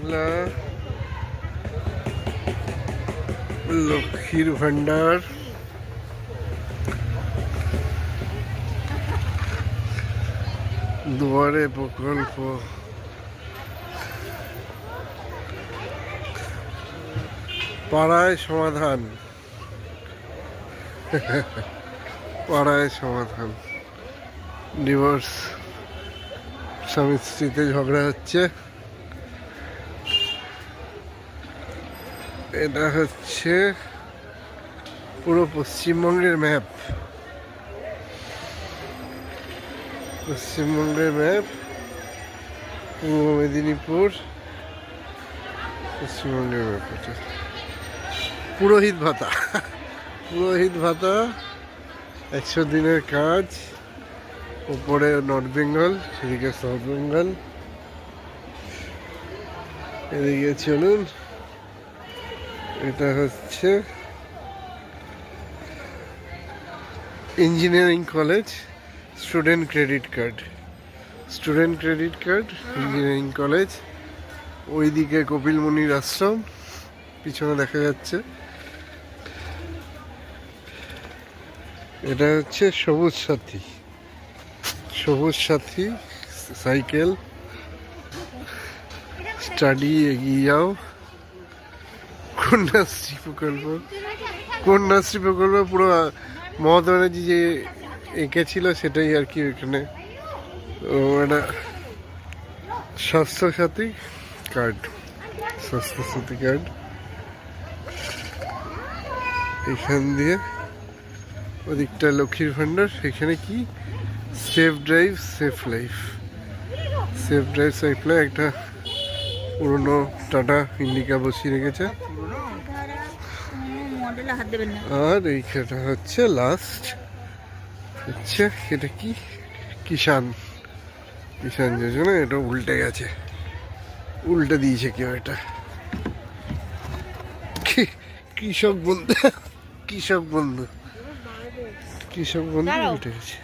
বাংলা লক্ষ্মীর ভান্ডার দুয়ারে প্রকল্প পাড়ায় সমাধান পাড়ায় সমাধান ডিভোর্স স্বামী স্ত্রীতে ঝগড়া হচ্ছে এটা হচ্ছে পুরো পশ্চিমবঙ্গের ম্যাপ পশ্চিমবঙ্গের ম্যাপ পূর্ব মেদিনীপুর পশ্চিমবঙ্গের ম্যাপ এটা পুরোহিত ভাতা পুরোহিত ভাতা 100 দিনের কাজ উপরে নর্থ বেঙ্গল এদিকে সাউথ বেঙ্গল এদিকে চলুন এটা হচ্ছে engineering college student credit card engineering college ওইদিকে কপিল মুনির আশ্রম পিছনে দেখা যাচ্ছে এটা হচ্ছে সবুজ সাথী সাইকেল স্টাডি এগিয়ে যাও কন্যাশ্রী প্রকল্প পুরো মমতা ব্যানার্জি যে এঁকেছিল সেটাই আর কি এখানে একটা স্বাস্থ্যসাথী কার্ড এখান দিয়ে ওদিকটা লক্ষ্মীর ভান্ডার এখানে কি সেফ ড্রাইভ সেফ লাইফ একটা পুরনো টাটা ইন্ডিকা বসিয়ে রেখেছে আর এইখানটা হচ্ছে লাস্ট হচ্ছে এটা কি কিষান যোজনা এটা উল্টে দিয়েছে কেউ এটা কৃষক বন্ধু উল্টে গেছে